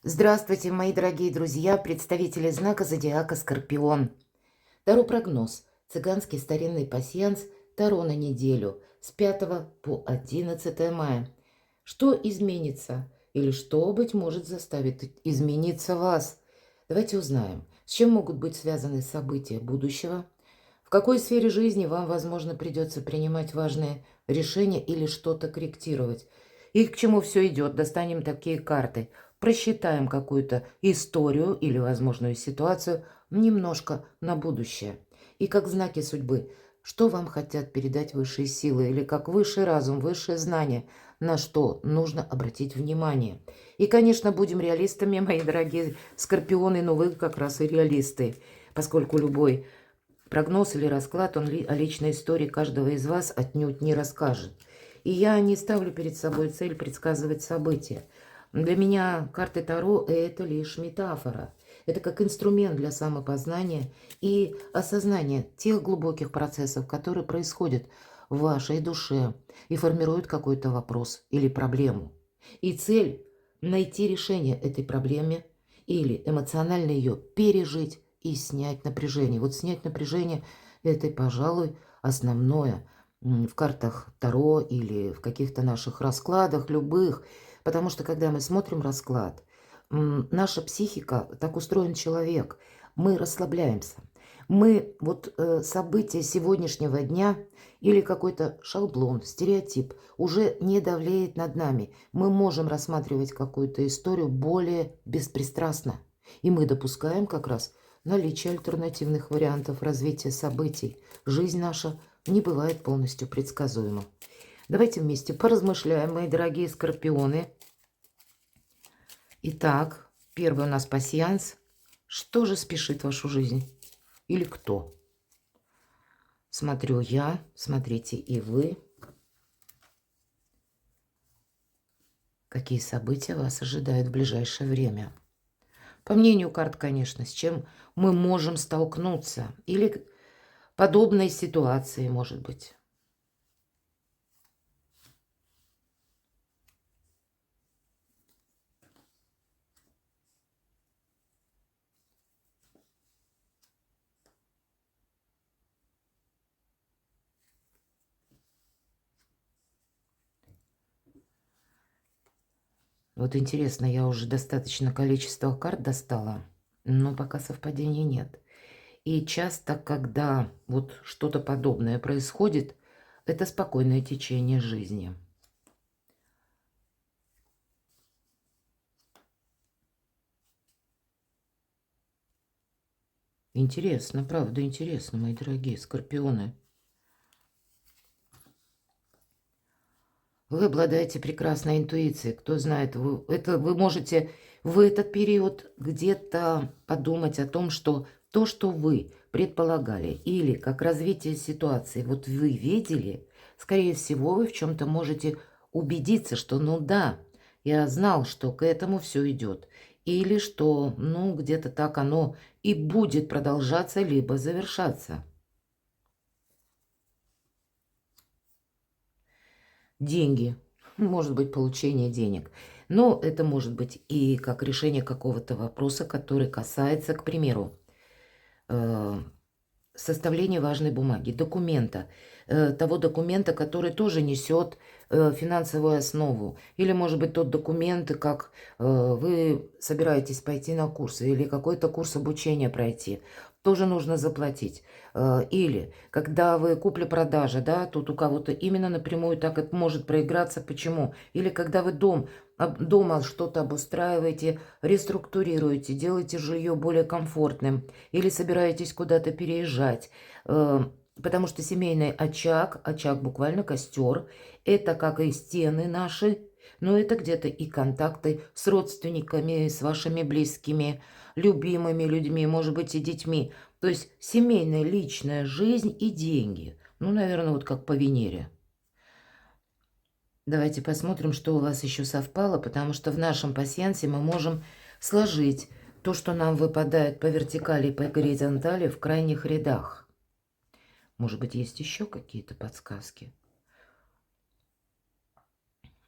Здравствуйте, мои дорогие друзья, представители знака зодиака Скорпион. Таро-прогноз. Цыганский старинный пасьянс Таро на неделю с 5 по 11 мая. Что изменится или что, быть может, заставит измениться вас? Давайте узнаем, с чем могут быть связаны события будущего, в какой сфере жизни вам, возможно, придется принимать важные решения или что-то корректировать. И к чему все идет? Достанем такие карты. Просчитаем какую-то историю или возможную ситуацию немножко на будущее. И как знаки судьбы, что вам хотят передать высшие силы, или как высший разум, высшее знание, на что нужно обратить внимание. И, конечно, будем реалистами, мои дорогие скорпионы, но вы как раз и реалисты, поскольку любой прогноз или расклад, он о личной истории каждого из вас отнюдь не расскажет. И я не ставлю перед собой цель предсказывать события. Для меня карты Таро – это лишь метафора. Это как инструмент для самопознания и осознания тех глубоких процессов, которые происходят в вашей душе и формируют какой-то вопрос или проблему. И цель – найти решение этой проблеме или эмоционально ее пережить и снять напряжение. Вот снять напряжение – это, пожалуй, основное в картах Таро или в каких-то наших раскладах, любых. Потому что, когда мы смотрим расклад, наша психика, так устроен человек, мы расслабляемся. Мы, события сегодняшнего дня или какой-то шаблон, стереотип уже не давлеет над нами. Мы можем рассматривать какую-то историю более беспристрастно. И мы допускаем как раз наличие альтернативных вариантов развития событий. Жизнь наша не бывает полностью предсказуема. Давайте вместе поразмышляем, мои дорогие скорпионы. Итак, первый у нас пасьянс. Что же спешит вашу жизнь? Или кто? Смотрю я, смотрите и вы. Какие события вас ожидают в ближайшее время? По мнению карт, конечно, с чем мы можем столкнуться. Или подобной ситуации, может быть. Вот интересно, я уже достаточно количество карт достала, но пока совпадений нет. И часто, когда вот что-то подобное происходит, это спокойное течение жизни. Интересно, правда интересно, мои дорогие скорпионы. Вы обладаете прекрасной интуицией. Кто знает, вы можете в этот период где-то подумать о том, что то, что вы предполагали, или как развитие ситуации, вот вы видели, скорее всего, вы в чем-то можете убедиться, что ну да, я знал, что к этому все идет. Или что, ну, где-то так оно и будет продолжаться, либо завершаться. Деньги. Может быть, получение денег. Но это может быть и как решение какого-то вопроса, который касается, к примеру, э, составления важной бумаги, документа, того документа, который тоже несет финансовую основу. Или, может быть, тот документ, как вы собираетесь пойти на курсы или какой-то курс обучения пройти, тоже нужно заплатить. Или, когда вы купли-продажа, да, тут у кого-то именно напрямую так это может проиграться. Почему? Или когда вы дома что-то обустраиваете, реструктурируете, делаете жилье более комфортным, или собираетесь куда-то переезжать, потому что семейный очаг буквально костер, это как и стены наши, но это где-то и контакты с родственниками, с вашими близкими, любимыми людьми, может быть, и детьми. То есть семейная, личная жизнь и деньги. Ну, наверное, вот как по Венере. Давайте посмотрим, что у вас еще совпало, потому что в нашем пасьянсе мы можем сложить то, что нам выпадает по вертикали и по горизонтали в крайних рядах. Может быть, есть еще какие-то подсказки?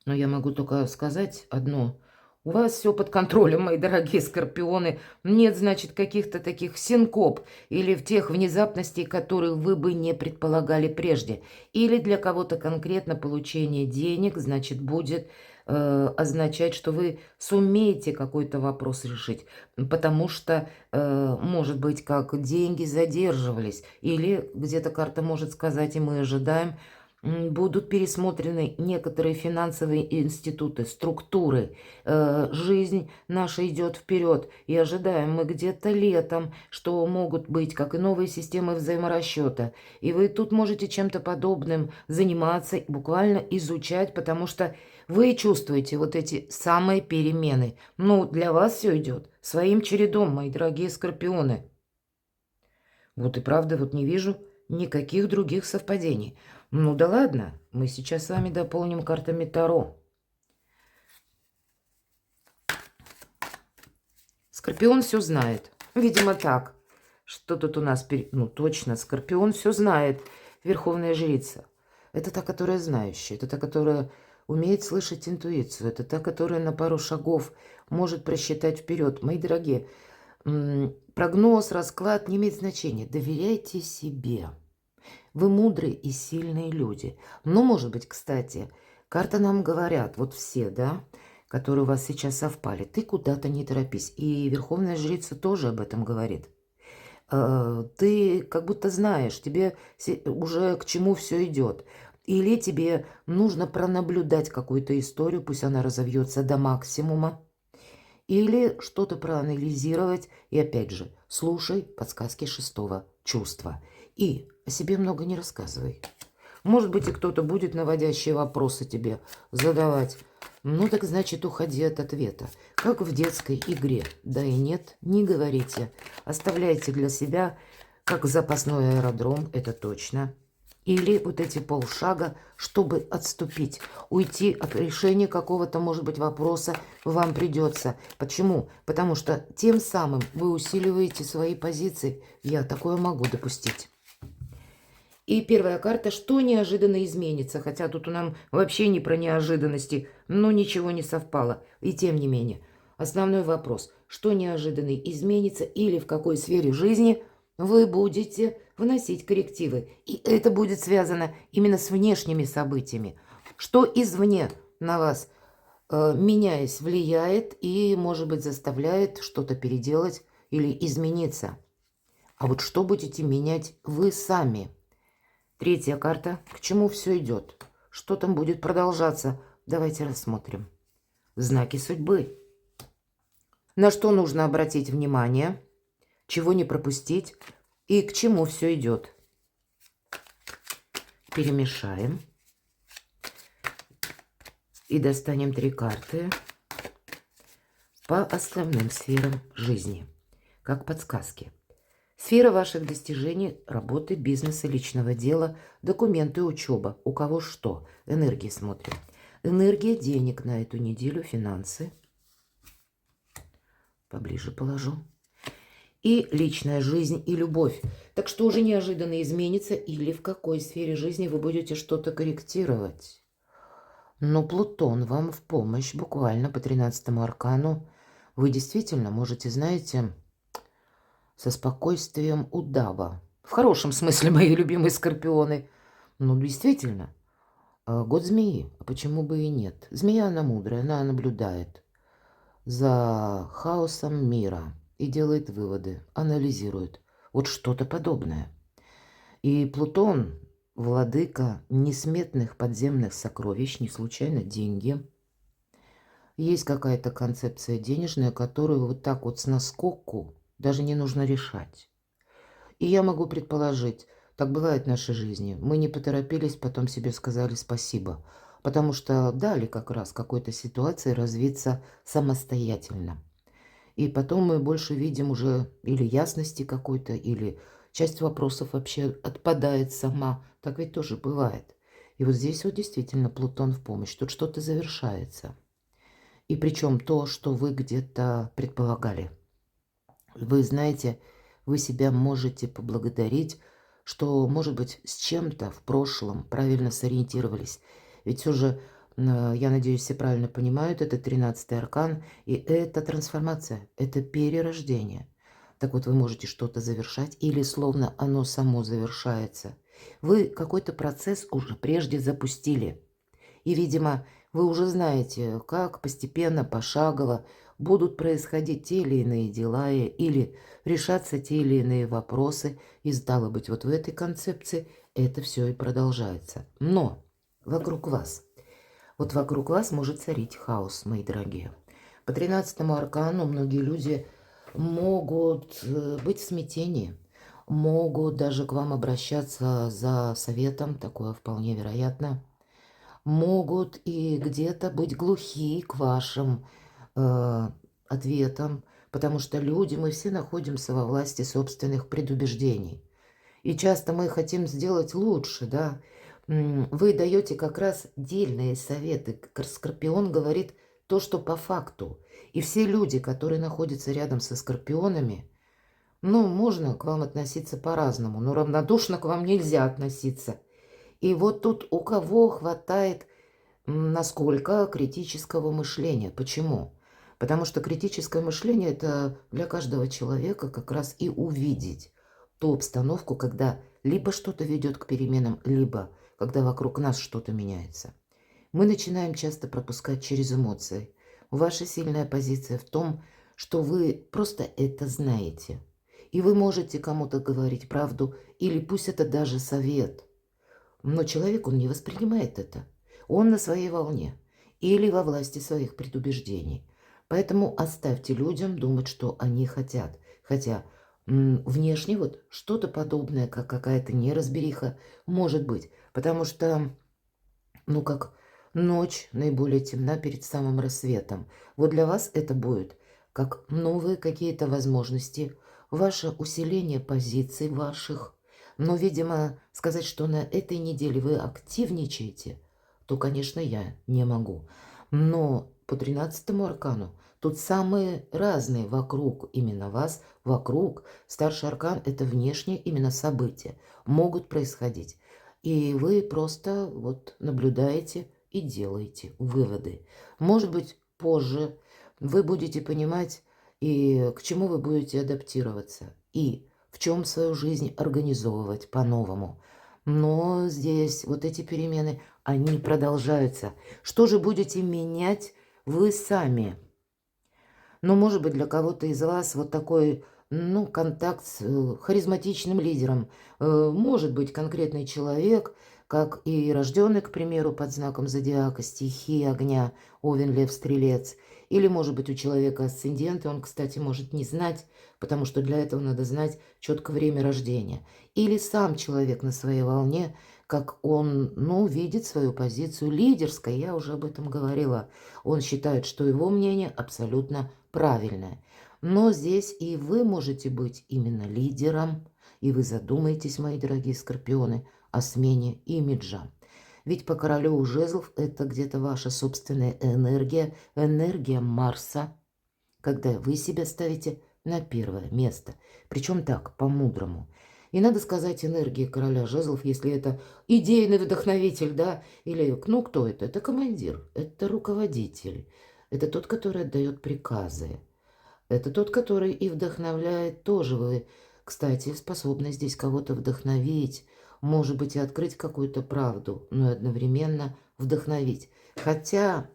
Но я могу только сказать одно. У вас все под контролем, мои дорогие скорпионы. Нет, значит, каких-то таких синкоп или в тех внезапностей, которые вы бы не предполагали прежде. Или для кого-то конкретно получение денег, значит, будет означать, что вы сумеете какой-то вопрос решить. Потому что, может быть, как деньги задерживались. Или где-то карта может сказать, и мы ожидаем, будут пересмотрены некоторые финансовые институты, структуры. Жизнь наша идет вперед, и ожидаем мы где-то летом, что могут быть как и новые системы взаиморасчета. И вы тут можете чем-то подобным заниматься, буквально изучать, потому что вы чувствуете вот эти самые перемены. Ну, для вас все идет своим чередом, мои дорогие скорпионы. Вот и правда, вот не вижу никаких других совпадений. Ну да ладно, мы сейчас с вами дополним картами Таро. Скорпион все знает. Видимо, так. Что тут у нас? Ну, точно, Скорпион все знает. Верховная жрица. Это та, которая знающая. Это та, которая умеет слышать интуицию. Это та, которая на пару шагов может просчитать вперед. Мои дорогие, прогноз, расклад не имеет значения. Доверяйте себе. Вы мудрые и сильные люди. Но, может быть, кстати, карты нам говорят, вот все, да, которые у вас сейчас совпали, ты куда-то не торопись. И Верховная Жрица тоже об этом говорит. Ты как будто знаешь, тебе уже к чему все идет. Или тебе нужно пронаблюдать какую-то историю, пусть она разовьется до максимума. Или что-то проанализировать. И опять же, слушай подсказки шестого чувства. И о себе много не рассказывай. Может быть, и кто-то будет наводящие вопросы тебе задавать. Ну, так значит, уходи от ответа. Как в детской игре. Да и нет, не говорите. Оставляйте для себя, как запасной аэродром, это точно. Или вот эти полшага, чтобы отступить, уйти от решения какого-то, может быть, вопроса вам придется. Почему? Потому что тем самым вы усиливаете свои позиции. Я такое могу допустить. И первая карта, что неожиданно изменится. Хотя тут у нас вообще не про неожиданности, но ничего не совпало. И тем не менее, основной вопрос, что неожиданно изменится или в какой сфере жизни вы будете вносить коррективы. И это будет связано именно с внешними событиями. Что извне на вас, меняясь, влияет и, может быть, заставляет что-то переделать или измениться. А вот что будете менять вы сами? Третья карта. К чему все идет? Что там будет продолжаться? Давайте рассмотрим. Знаки судьбы. На что нужно обратить внимание? Чего не пропустить? И к чему все идет? Перемешаем. И достанем 3 карты по основным сферам жизни. Как подсказки. Сфера ваших достижений, работы, бизнеса, личного дела, документы, учеба. У кого что? Энергии смотрим. Энергия денег на эту неделю, финансы. Поближе положу. И личная жизнь и любовь. Так что уже неожиданно изменится или в какой сфере жизни вы будете что-то корректировать. Но Плутон вам в помощь буквально по 13-му аркану. Вы действительно можете, знаете, со спокойствием удава. В хорошем смысле, мои любимые скорпионы. Ну, действительно, год змеи. А почему бы и нет? Змея, она мудрая, она наблюдает за хаосом мира и делает выводы, анализирует. Вот что-то подобное. И Плутон, владыка несметных подземных сокровищ, не случайно деньги. Есть какая-то концепция денежная, которую вот так вот с наскоку даже не нужно решать. И я могу предположить, так бывает в нашей жизни. Мы не поторопились, потом себе сказали спасибо, потому что дали как раз какой-то ситуации развиться самостоятельно. И потом мы больше видим уже или ясности какой-то, или часть вопросов вообще отпадает сама. Так ведь тоже бывает. И вот здесь вот действительно Плутон в помощь. Тут что-то завершается. И причем то, что вы где-то предполагали. Вы знаете, вы себя можете поблагодарить, что, может быть, с чем-то в прошлом правильно сориентировались. Ведь все же Я надеюсь, все правильно понимают, это 13-й аркан, и это трансформация, это перерождение. Так вот, вы можете что-то завершать, или словно оно само завершается. Вы какой-то процесс уже прежде запустили. И, видимо, вы уже знаете, как постепенно, пошагово будут происходить те или иные дела или решаться те или иные вопросы. И стало быть, вот в этой концепции это все и продолжается. Но вокруг вас, вот вокруг вас может царить хаос, мои дорогие. По 13-му аркану многие люди могут быть в смятении, могут даже к вам обращаться за советом, такое вполне вероятно, могут и где-то быть глухи к вашим э, ответам, потому что люди, мы все находимся во власти собственных предубеждений. И часто мы хотим сделать лучше, да. Вы даете как раз дельные советы. Скорпион говорит то, что по факту. И все люди, которые находятся рядом со скорпионами, ну, можно к вам относиться по-разному, но равнодушно к вам нельзя относиться. И вот тут у кого хватает насколько критического мышления. Почему? Потому что критическое мышление – это для каждого человека как раз и увидеть ту обстановку, когда либо что-то ведет к переменам, либо когда вокруг нас что-то меняется. Мы начинаем часто пропускать через эмоции. Ваша сильная позиция в том, что вы просто это знаете. И вы можете кому-то говорить правду, или пусть это даже совет. Но человек, он не воспринимает это. Он на своей волне или во власти своих предубеждений. Поэтому оставьте людям думать, что они хотят. Хотя внешне вот что-то подобное, как какая-то неразбериха, может быть. Потому что, ну как ночь наиболее темна перед самым рассветом. Вот для вас это будет как новые какие-то возможности, ваше усиление позиций ваших. Но, видимо, сказать, что на этой неделе вы активничаете, то, конечно, я не могу. Но по 13-му аркану тут самые разные вокруг именно вас, вокруг. Старший аркан – это внешние именно события, могут происходить. И вы просто вот наблюдаете и делаете выводы. Может быть, позже вы будете понимать, и к чему вы будете адаптироваться, и в чем свою жизнь организовывать по-новому. Но здесь вот эти перемены, они продолжаются. Что же будете менять вы сами? Но, может быть, для кого-то из вас вот такой, ну, контакт с харизматичным лидером. Может быть, конкретный человек, как и рожденный, к примеру, под знаком зодиака, стихии огня, Овен, Лев, Стрелец. Или, может быть, у человека асцендент, и он, кстати, может не знать, потому что для этого надо знать четко время рождения. Или сам человек на своей волне, как он, ну, видит свою позицию лидерской, я уже об этом говорила. Он считает, что его мнение абсолютно правильное. Но здесь и вы можете быть именно лидером, и вы задумаетесь, мои дорогие скорпионы, о смене имиджа. Ведь по королю жезлов это где-то ваша собственная энергия, энергия Марса, когда вы себя ставите на первое место. Причем так, по-мудрому. И надо сказать, энергия короля жезлов, если это идейный вдохновитель, да, или, ну, кто это? Это командир, это руководитель, это тот, который отдает приказы, это тот, который и вдохновляет тоже. Вы, кстати, способны здесь кого-то вдохновить, может быть, и открыть какую-то правду, но и одновременно вдохновить. Хотя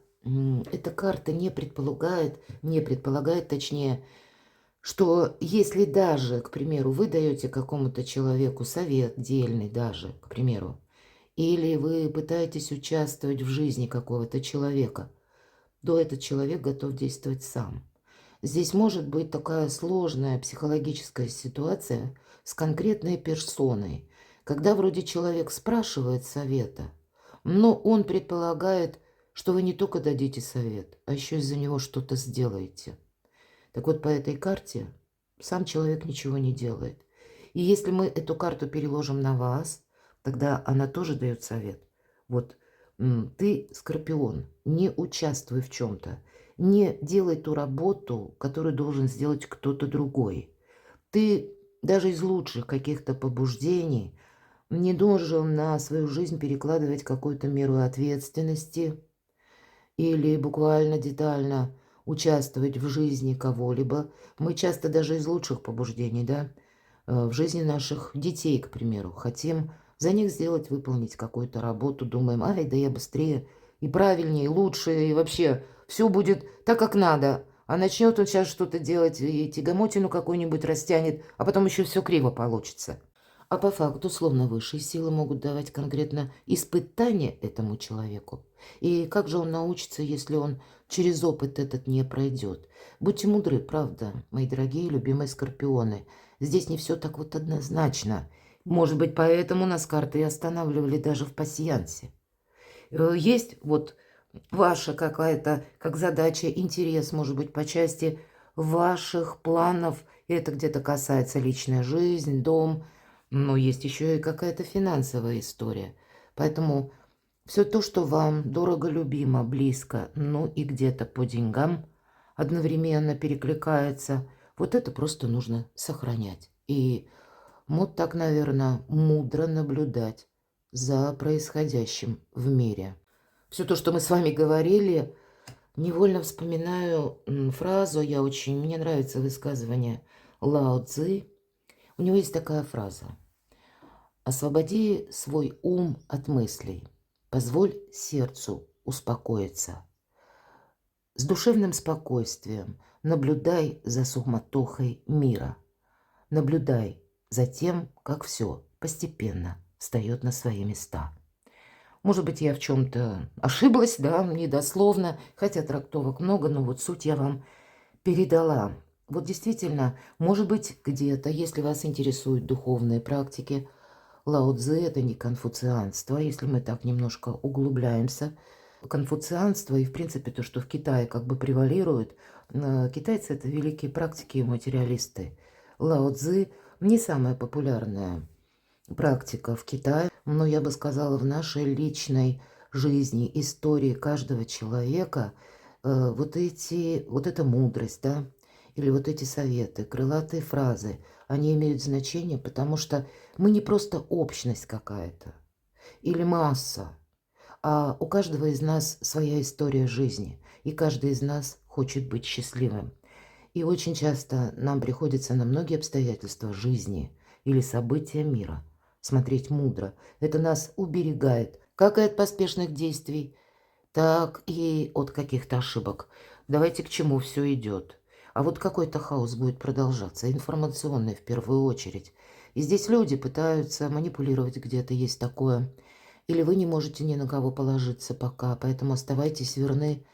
эта карта не предполагает, точнее, что если даже, к примеру, вы даете какому-то человеку совет дельный даже, к примеру, или вы пытаетесь участвовать в жизни какого-то человека, то этот человек готов действовать сам. Здесь может быть такая сложная психологическая ситуация с конкретной персоной, когда вроде человек спрашивает совета, но он предполагает, что вы не только дадите совет, а еще из-за него что-то сделаете. Так вот, по этой карте сам человек ничего не делает. И если мы эту карту переложим на вас, тогда она тоже дает совет. Вот ты, Скорпион, не участвуй в чем-то, не делай ту работу, которую должен сделать кто-то другой. Ты даже из лучших каких-то побуждений не должен на свою жизнь перекладывать какую-то меру ответственности. или буквально детально участвовать в жизни кого-либо. Мы часто даже из лучших побуждений, да, в жизни наших детей, к примеру, хотим за них сделать, выполнить какую-то работу, думаем, ай, да я быстрее и правильнее, и лучше, и вообще все будет так, как надо. А начнет он сейчас что-то делать, и тягомотину какую-нибудь растянет, а потом еще все криво получится. А по факту, словно высшие силы могут давать конкретно испытания этому человеку. И как же он научится, если он через опыт этот не пройдет? Будьте мудры, правда, мои дорогие любимые скорпионы. Здесь не все так вот однозначно. Может быть, поэтому нас карты и останавливали даже в пасьянсе. Есть вот ваша какая-то, как задача, интерес, может быть, по части ваших планов. Это где-то касается личная жизнь, дом, но есть еще и какая-то финансовая история. Поэтому все то, что вам дорого, любимо, близко, ну и где-то по деньгам одновременно перекликается, вот это просто нужно сохранять. И вот так, наверное, мудро наблюдать за происходящим в мире. Все то, что мы с вами говорили, невольно вспоминаю фразу, мне нравится высказывание Лао Цзы. У него есть такая фраза: «Освободи свой ум от мыслей, позволь сердцу успокоиться. С душевным спокойствием наблюдай за суматохой мира, наблюдай за тем, как все постепенно встает на свои места». Может быть, я в чем-то ошиблась, да, недословно, хотя трактовок много, но вот суть я вам передала. Вот действительно, может быть, где-то, если вас интересуют духовные практики, Лао Цзы– это не конфуцианство, если мы так немножко углубляемся. Конфуцианство и, в принципе, то, что в Китае как бы превалирует, китайцы– это великие практики и материалисты. Лао Цзы– не самая популярная практика в Китае, но я бы сказала, в нашей личной жизни, истории каждого человека, вот эта мудрость, да, или вот эти советы, крылатые фразы, они имеют значение, потому что мы не просто общность какая-то или масса, а у каждого из нас своя история жизни, и каждый из нас хочет быть счастливым. И очень часто нам приходится на многие обстоятельства жизни или события мира смотреть мудро. Это нас уберегает как и от поспешных действий, так и от каких-то ошибок. Давайте к чему все идет. А вот какой-то хаос будет продолжаться, информационный в первую очередь. И здесь люди пытаются манипулировать где-то, есть такое. Или вы не можете ни на кого положиться пока, поэтому оставайтесь верны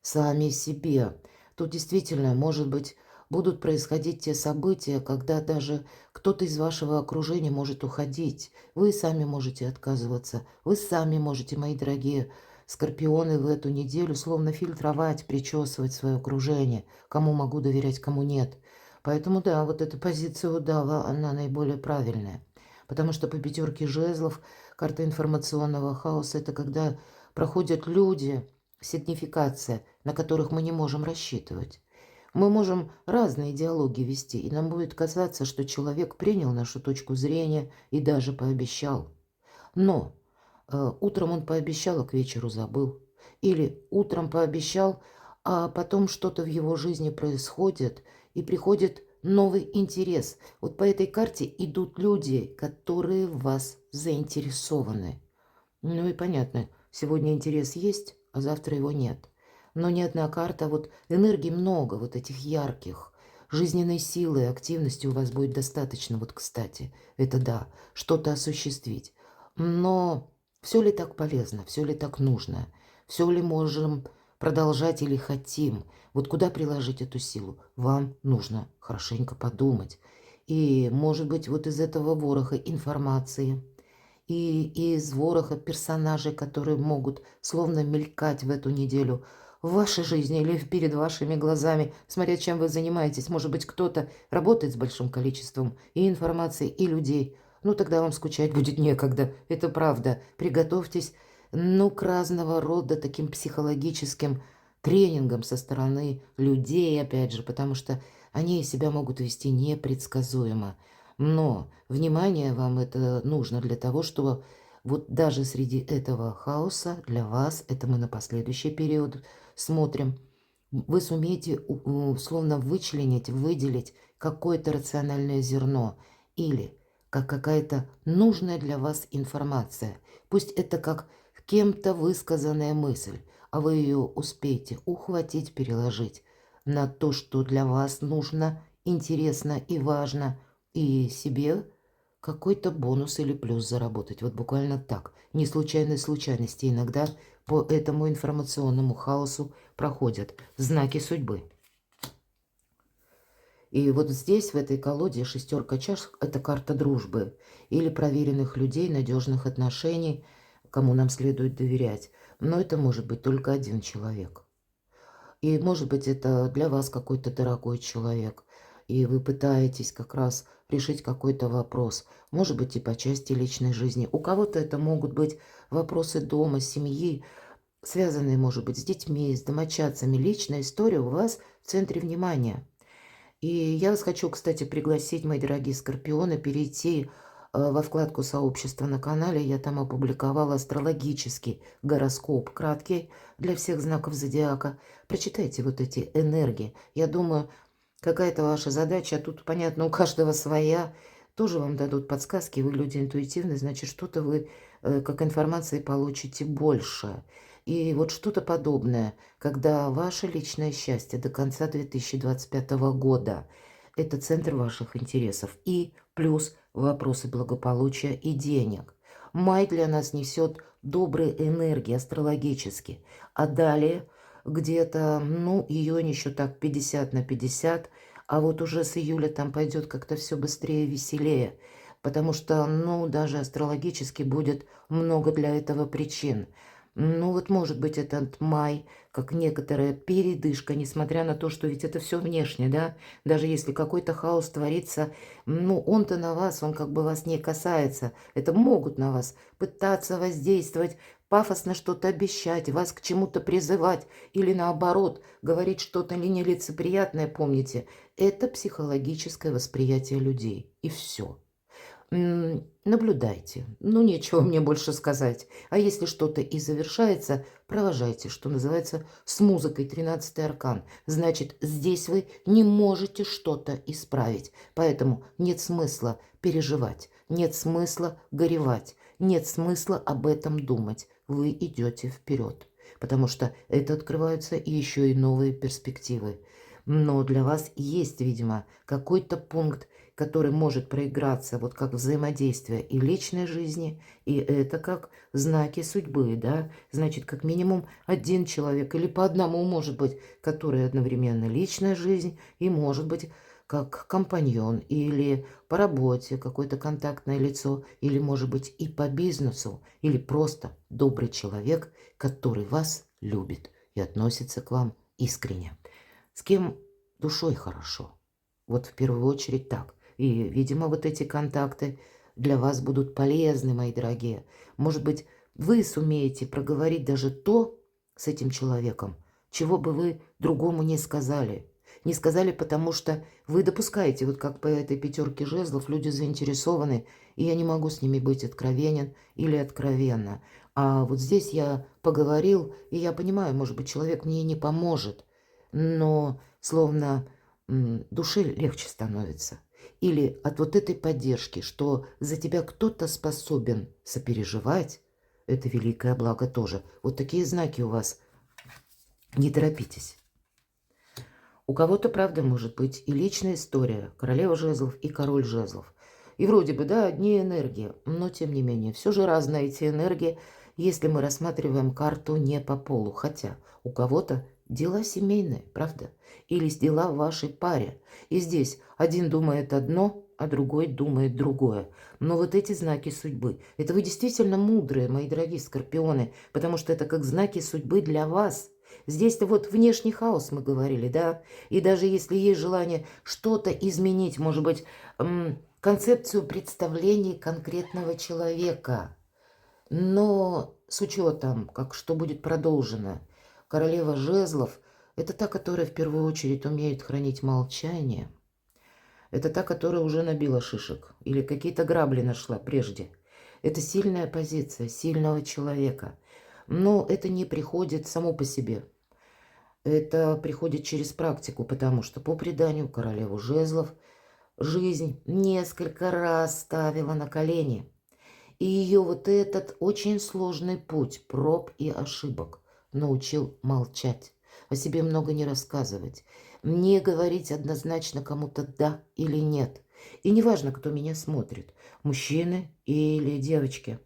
сами себе. Тут действительно, может быть, будут происходить те события, когда даже кто-то из вашего окружения может уходить. Вы сами можете отказываться. Вы сами можете, мои дорогие скорпионы, в эту неделю словно фильтровать, причесывать свое окружение. Кому могу доверять, кому нет. Поэтому да, вот эта позиция удава, она наиболее правильная. Потому что по пятерке жезлов карта информационного хаоса– это когда проходят люди, сигнификация, на которых мы не можем рассчитывать. Мы можем разные диалоги вести, и нам будет казаться, что человек принял нашу точку зрения и даже пообещал. Но утром он пообещал, а к вечеру забыл. Или утром пообещал, а потом что-то в его жизни происходит, и приходит новый интерес. Вот по этой карте идут люди, которые в вас заинтересованы. Ну и понятно, сегодня интерес есть, а завтра его нет. Но ни одна карта, вот энергии много, вот этих ярких, жизненной силы, активности у вас будет достаточно, вот кстати, это да, что-то осуществить. Но все ли так полезно, все ли так нужно, все ли можем продолжать или хотим, вот куда приложить эту силу, вам нужно хорошенько подумать. И, может быть, вот из этого вороха информации, и из вороха персонажей, которые могут словно мелькать в эту неделю в вашей жизни или перед вашими глазами, смотря чем вы занимаетесь. Может быть, кто-то работает с большим количеством и информации, и людей. Ну, тогда вам скучать будет некогда. Это правда. Приготовьтесь, ну, к разного рода таким психологическим тренингам со стороны людей, опять же, потому что они себя могут вести непредсказуемо. Но внимание вам это нужно для того, чтобы вот даже среди этого хаоса для вас, это мы на последующий период смотрим, вы сумеете словно вычленить, выделить какое-то рациональное зерно или как какая-то нужная для вас информация. Пусть это как кем-то высказанная мысль, а вы ее успеете ухватить, переложить на то, что для вас нужно, интересно и важно, и себе какой-то бонус или плюс заработать. Вот буквально так. Не случайные случайности иногда по этому информационному хаосу проходят знаки судьбы. И вот здесь, в этой колоде, шестерка чаш– это карта дружбы или проверенных людей, надежных отношений, кому нам следует доверять. Но это может быть только один человек. И может быть это для вас какой-то дорогой человек. И вы пытаетесь как раз решить какой-то вопрос. Может быть и по части личной жизни. У кого-то это могут быть вопросы дома, семьи, связанные, может быть, с детьми, с домочадцами. Личная история у вас в центре внимания. И я вас хочу, кстати, пригласить, мои дорогие скорпионы, перейти во вкладку сообщества на канале. Я там опубликовала астрологический гороскоп, краткий для всех знаков зодиака. Прочитайте вот эти энергии. Я думаю, какая-то ваша задача, тут, понятно, у каждого своя. Тоже вам дадут подсказки, вы люди интуитивные, значит, что-то вы, как информации, получите больше. И вот что-то подобное, когда ваше личное счастье до конца 2025 года– это центр ваших интересов. И плюс вопросы благополучия и денег. Май для нас несет добрые энергии астрологически. А далее где-то, ну, июнь еще так 50/50, а вот уже с июля там пойдет как-то все быстрее, веселее. Потому что, ну, даже астрологически будет много для этого причин. Ну вот может быть этот май, как некоторая передышка, несмотря на то, что ведь это все внешне, да? Даже если какой-то хаос творится, ну он-то на вас, он как бы вас не касается. Это могут на вас пытаться воздействовать, пафосно что-то обещать, вас к чему-то призывать или наоборот говорить что-то нелицеприятное, помните, это психологическое восприятие людей. И все. Наблюдайте. Ну, нечего мне больше сказать. А если что-то и завершается, провожайте, что называется, с музыкой 13-й аркан. Значит, здесь вы не можете что-то исправить. Поэтому нет смысла переживать, нет смысла горевать, нет смысла об этом думать. Вы идете вперед, потому что это открываются еще и новые перспективы. Но для вас есть, видимо, какой-то пункт, который может проиграться вот как взаимодействие и личной жизни, и это как знаки судьбы, да, значит, как минимум один человек или по одному, может быть, который одновременно личная жизнь и может быть как компаньон или по работе какое-то контактное лицо, или может быть и по бизнесу, или просто добрый человек, который вас любит и относится к вам искренне. С кем душой хорошо. Вот в первую очередь так. И, видимо, вот эти контакты для вас будут полезны, мои дорогие. Может быть, вы сумеете проговорить даже то с этим человеком, чего бы вы другому не сказали. Не сказали, потому что вы допускаете, вот как по этой пятерке жезлов, люди заинтересованы, и я не могу с ними быть откровенен или откровенно. А вот здесь я поговорил, и я понимаю, может быть, человек мне не поможет, но словно душе легче становится. Или от вот этой поддержки, что за тебя кто-то способен сопереживать, это великое благо тоже. Вот такие знаки у вас. Не торопитесь. У кого-то, правда, может быть и личная история. Королева жезлов и король жезлов. И вроде бы, да, одни энергии, но тем не менее, все же разные эти энергии, если мы рассматриваем карту не по полу. Хотя у кого-то дела семейные, правда? Или дела в вашей паре. И здесь один думает одно, а другой думает другое. Но вот эти знаки судьбы, это вы действительно мудрые, мои дорогие скорпионы, потому что это как знаки судьбы для вас. Здесь-то вот внешний хаос, мы говорили, да? И даже если есть желание что-то изменить, может быть, концепцию представлений конкретного человека, но с учетом, как что будет продолжено, королева жезлов– это та, которая в первую очередь умеет хранить молчание. Это та, которая уже набила шишек или какие-то грабли нашла прежде. Это сильная позиция сильного человека. Но это не приходит само по себе. Это приходит через практику, потому что по преданию королеву жезлов жизнь несколько раз ставила на колени. И ее вот этот очень сложный путь проб и ошибок научил молчать, о себе много не рассказывать, не говорить однозначно кому-то «да» или «нет». И неважно, кто меня смотрит, мужчины или девочки.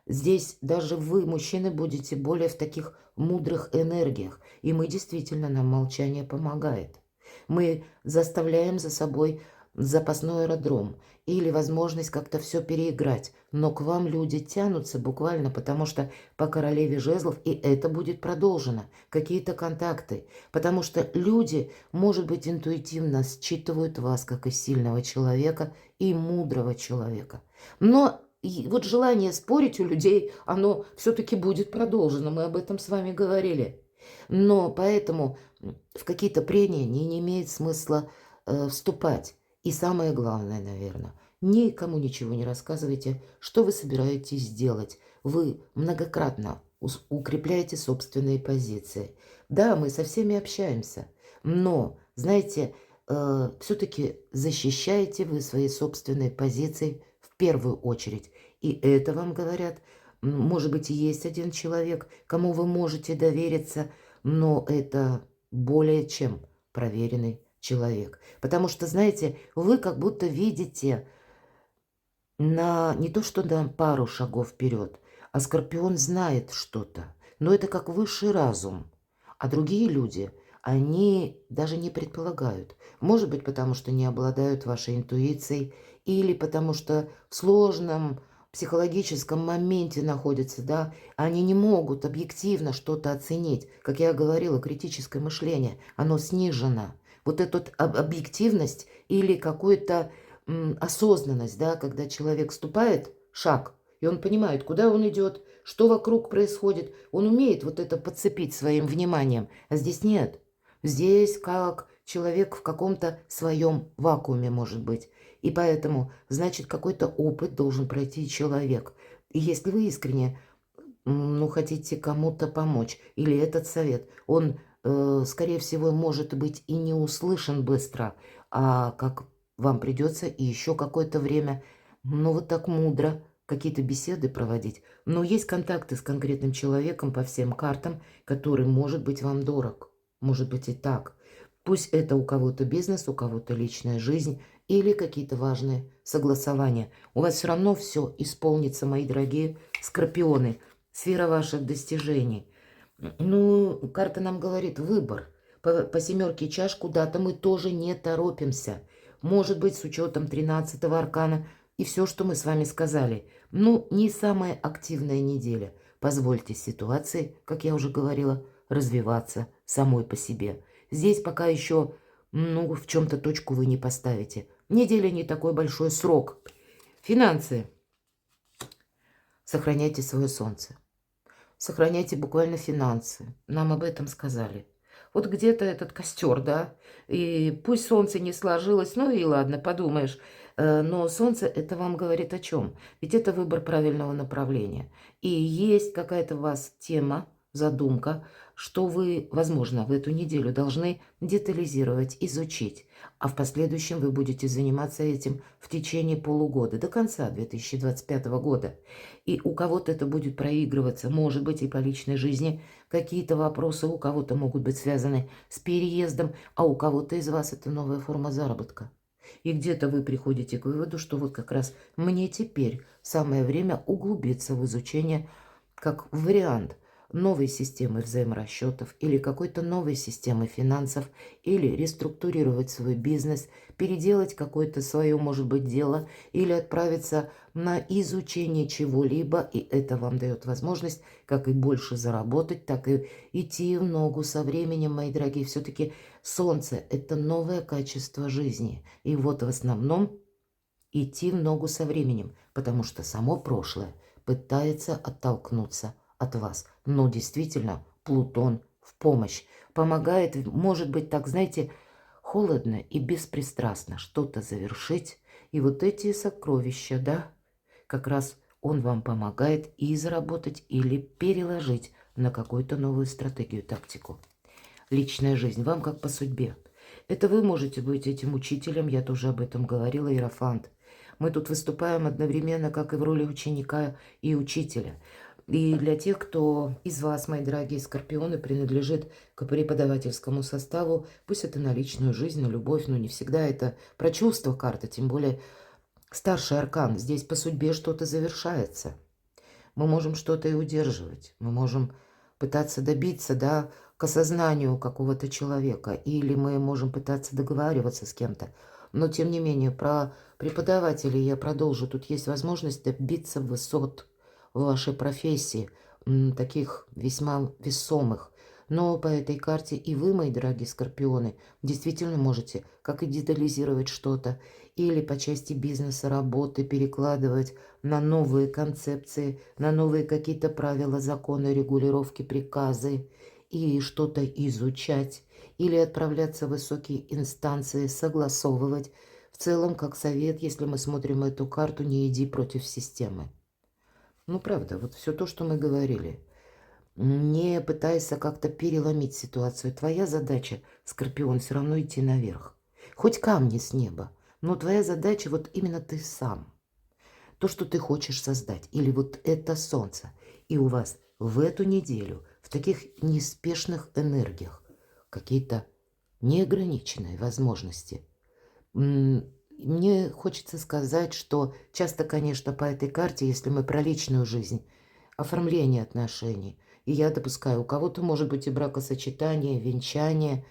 Здесь даже вы, мужчины, будете более в таких мудрых энергиях. И мы действительно, нам молчание помогает. Мы заставляем за собой запасной аэродром или возможность как-то все переиграть. Но к вам люди тянутся буквально, потому что по королеве жезлов, и это будет продолжено. Какие-то контакты. Потому что люди, может быть, интуитивно считывают вас как и сильного человека, и мудрого человека. Но и вот желание спорить у людей, оно все-таки будет продолжено. Мы об этом с вами говорили. Но поэтому в какие-то прения не имеет смысла вступать. И самое главное, наверное, никому ничего не рассказывайте, что вы собираетесь делать. Вы многократно укрепляете собственные позиции. Да, мы со всеми общаемся, но, знаете, все-таки защищаете вы свои собственные позиции в первую очередь. И это вам говорят, может быть, и есть один человек, кому вы можете довериться, но это более чем проверенный человек. Потому что, знаете, вы как будто видите на не то что на пару шагов вперед, а Скорпион знает что-то. Но это как высший разум. А другие люди, они даже не предполагают. Может быть, потому что не обладают вашей интуицией, или потому что в сложном психологическом моменте находятся, да, они не могут объективно что-то оценить. Как я говорила, критическое мышление, оно снижено. Вот эта объективность или какой-то осознанность, да, когда человек ступает шаг, и он понимает, куда он идет, что вокруг происходит. Он умеет вот это подцепить своим вниманием, а здесь нет. Здесь как человек в каком-то своем вакууме может быть. И поэтому, значит, какой-то опыт должен пройти человек. И если вы искренне, ну, хотите кому-то помочь, или этот совет, он, скорее всего, может быть и не услышан быстро, а как вам придется и еще какое-то время, ну, вот так мудро какие-то беседы проводить. Но есть контакты с конкретным человеком по всем картам, который может быть вам дорог. Может быть и так. Пусть это у кого-то бизнес, у кого-то личная жизнь или какие-то важные согласования. У вас все равно все исполнится, мои дорогие скорпионы. Сфера ваших достижений. Ну, карта нам говорит выбор. По семерке чаш куда-то мы тоже не торопимся. Может быть, с учетом 13-го аркана и все, что мы с вами сказали. Ну, не самая активная неделя. Позвольте ситуации, как я уже говорила, развиваться самой по себе. Здесь пока еще, ну, в чем-то точку вы не поставите. Неделя не такой большой срок. Финансы. Сохраняйте свое солнце. Сохраняйте буквально финансы. Нам об этом сказали. Вот где-то этот костер, да, и пусть солнце не сложилось, ну и ладно, подумаешь. Но солнце это вам говорит о чем? Ведь это выбор правильного направления. И есть какая-то у вас тема, задумка, что вы, возможно, в эту неделю должны детализировать, изучить. А в последующем вы будете заниматься этим в течение полугода, до конца 2025 года. И у кого-то это будет проигрываться, может быть, и по личной жизни. Какие-то вопросы у кого-то могут быть связаны с переездом, а у кого-то из вас это новая форма заработка. И где-то вы приходите к выводу, что вот как раз мне теперь самое время углубиться в изучение как вариант новой системы взаиморасчетов или какой-то новой системы финансов, или реструктурировать свой бизнес, переделать какое-то свое, может быть, дело, или отправиться на изучение чего-либо, и это вам дает возможность как и больше заработать, так и идти в ногу со временем, мои дорогие. Все-таки солнце – это новое качество жизни, и вот в основном идти в ногу со временем, потому что само прошлое пытается оттолкнуться от вас. Но действительно, Плутон в помощь помогает, может быть, так, знаете, холодно и беспристрастно что-то завершить. И вот эти сокровища, да, как раз он вам помогает и заработать, или переложить на какую-то новую стратегию, тактику. Личная жизнь вам как по судьбе. Это вы можете быть этим учителем, я тоже об этом говорила, иерофант. Мы тут выступаем одновременно как и в роли ученика и учителя. И для тех, кто из вас, мои дорогие скорпионы, принадлежит к преподавательскому составу, пусть это на личную жизнь, на любовь, но не всегда это про чувства карта, тем более старший аркан. Здесь по судьбе что-то завершается. Мы можем что-то и удерживать, мы можем пытаться добиться, да, к осознанию какого-то человека, или мы можем пытаться договариваться с кем-то. Но, тем не менее, про преподавателей я продолжу. Тут есть возможность добиться высот в вашей профессии, таких весьма весомых. Но по этой карте и вы, мои дорогие скорпионы, действительно можете как и детализировать что-то, или по части бизнеса, работы перекладывать на новые концепции, на новые какие-то правила, законы, регулировки, приказы, и что-то изучать, или отправляться в высокие инстанции, согласовывать. В целом, как совет, если мы смотрим эту карту, не иди против системы. Ну, правда, вот все то, что мы говорили. Не пытайся как-то переломить ситуацию. Твоя задача, Скорпион, все равно идти наверх. Хоть камни с неба, но твоя задача вот именно ты сам. То, что ты хочешь создать. Или вот это солнце. И у вас в эту неделю, в таких неспешных энергиях, какие-то неограниченные возможности. Мне хочется сказать, что часто, конечно, по этой карте, если мы про личную жизнь, оформление отношений, и я допускаю, у кого-то может быть и бракосочетание, венчание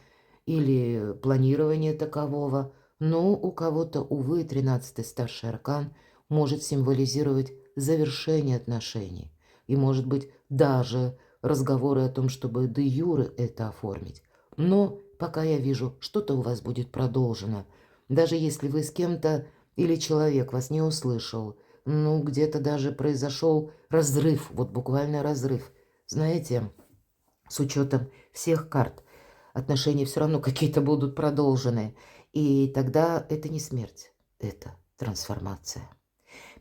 или планирование такового, но у кого-то, увы, 13-й старший аркан может символизировать завершение отношений. И, может быть, даже разговоры о том, чтобы де юре это оформить. Но пока я вижу, что-то у вас будет продолжено. Даже если вы с кем-то или человек вас не услышал, ну, где-то даже произошел разрыв, вот буквально разрыв. Знаете, с учетом всех карт, отношения все равно какие-то будут продолжены. И тогда это не смерть, это трансформация.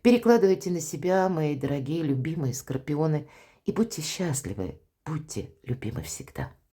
Перекладывайте на себя, мои дорогие, любимые скорпионы, и будьте счастливы, будьте любимы всегда.